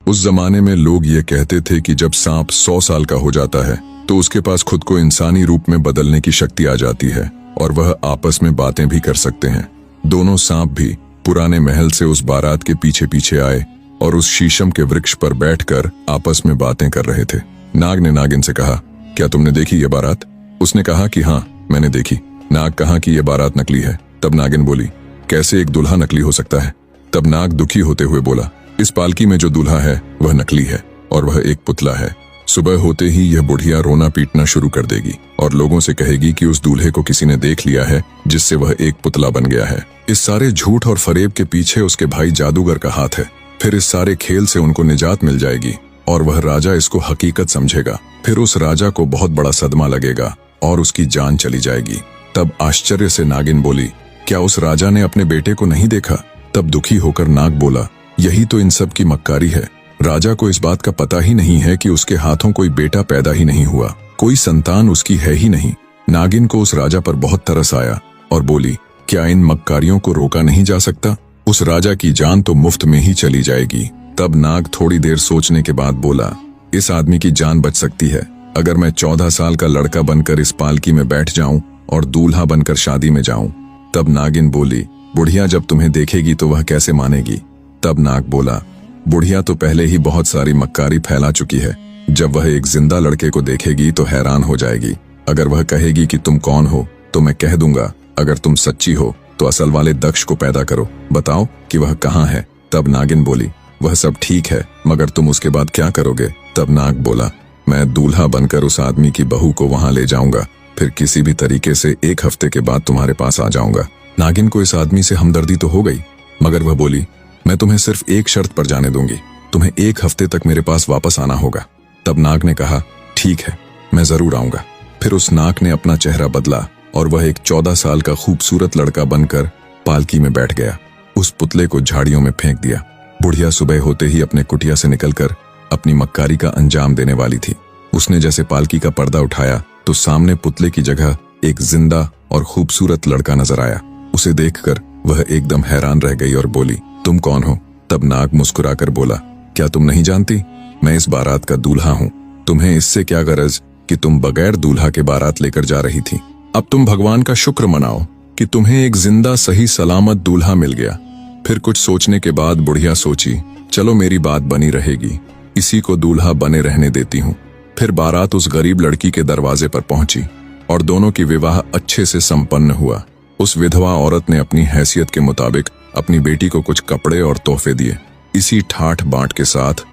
उस जमाने में लोग ये कहते थे कि जब सांप 100 साल का हो जाता है तो उसके पास खुद को इंसानी रूप में बदलने की शक्ति आ जाती है और वह आपस में बातें भी कर सकते हैं। दोनों सांप भी पुराने महल से उस बारात के पीछे पीछे आए और उस शीशम के वृक्ष पर बैठकर आपस में बातें कर रहे थे। नाग ने नागिन से कहा, क्या तुमने देखी ये बारात? उसने कहा कि हाँ, मैंने देखी। नाग कहा कि यह बारात नकली है। तब नागिन बोली, कैसे एक दूल्हा नकली हो सकता है? तब नाग दुखी होते हुए बोला, इस पालकी में जो दूल्हा है वह नकली है और वह एक पुतला है। सुबह होते ही यह बुढ़िया रोना पीटना शुरू कर देगी और लोगों से कहेगी कि उस दूल्हे को किसी ने देख लिया है जिससे वह एक पुतला बन गया है। इस सारे झूठ और फरेब के पीछे उसके भाई जादूगर का हाथ है। फिर इस सारे खेल से उनको निजात मिल जाएगी और वह राजा इसको हकीकत समझेगा। फिर उस राजा को बहुत बड़ा सदमा लगेगा और उसकी जान चली जाएगी। तब आश्चर्य से नागिन बोली, क्या उस राजा ने अपने बेटे को नहीं देखा? तब दुखी होकर नाग बोला, यही तो इन सब की मक्कारी है। राजा को इस बात का पता ही नहीं है कि उसके हाथों कोई बेटा पैदा ही नहीं हुआ, कोई संतान उसकी है ही नहीं। नागिन को उस राजा पर बहुत तरस आया और बोली, क्या इन मक्कारियों को रोका नहीं जा सकता? उस राजा की जान तो मुफ्त में ही चली जाएगी। तब नाग थोड़ी देर सोचने के बाद बोला, इस आदमी की जान बच सकती है अगर मैं 14 साल का लड़का बनकर इस पालकी में बैठ जाऊं और दूल्हा बनकर शादी में जाऊं। तब नागिन बोली, बुढ़िया जब तुम्हें देखेगी तो वह कैसे मानेगी? तब नाग बोला, बुढ़िया तो पहले ही बहुत सारी मक्कारी फैला चुकी है। जब वह एक जिंदा लड़के को देखेगी तो हैरान हो जाएगी। अगर वह कहेगी कि तुम कौन हो तो मैं कह दूंगा, अगर तुम सच्ची हो तो असल वाले दक्ष को पैदा करो, बताओ कि वह कहाँ है। तब नागिन बोली, वह सब ठीक है मगर तुम उसके बाद क्या करोगे? तब नाग बोला, मैं दूल्हा बनकर उस आदमी की बहू को वहां ले जाऊंगा, फिर किसी भी तरीके से 1 हफ्ते के बाद तुम्हारे पास आ जाऊंगा। नागिन को इस आदमी से हमदर्दी तो हो गई मगर वह बोली, मैं तुम्हें सिर्फ एक शर्त पर जाने दूंगी, तुम्हें 1 हफ्ते तक मेरे पास वापस आना होगा। तब नाग ने कहा, ठीक है, मैं जरूर आऊंगा। फिर उस नाग ने अपना चेहरा बदला और वह एक 14 साल का खूबसूरत लड़का बनकर पालकी में बैठ गया। उस पुतले को झाड़ियों में फेंक दिया। बुढ़िया सुबह होते ही अपने कुटिया से निकलकर अपनी मक्कारी का अंजाम देने वाली थी। उसने जैसे पालकी का पर्दा उठाया तो सामने पुतले की जगह एक जिंदा और खूबसूरत लड़का नजर आया। उसे देखकर वह एकदम हैरान रह गई और बोली, तुम कौन हो? तब नाग मुस्कुराकर बोला, क्या तुम नहीं जानती? मैं इस बारात का दूल्हा हूँ। तुम्हें इससे क्या गरज कि तुम बगैर दूल्हा के बारात लेकर जा रही थी? अब तुम भगवान का शुक्र मनाओ कि तुम्हें एक जिंदा सही सलामत दूल्हा मिल गया। फिर कुछ सोचने के बाद बुढ़िया सोची, चलो मेरी बात बनी रहेगी, इसी को दूल्हा बने रहने देती हूँ। फिर बारात उस गरीब लड़की के दरवाजे पर पहुंची और दोनों की विवाह अच्छे से संपन्न हुआ। उस विधवा औरत ने अपनी हैसियत के मुताबिक अपनी बेटी को कुछ कपड़े और तोहफे दिए। इसी ठाठ बांट के साथ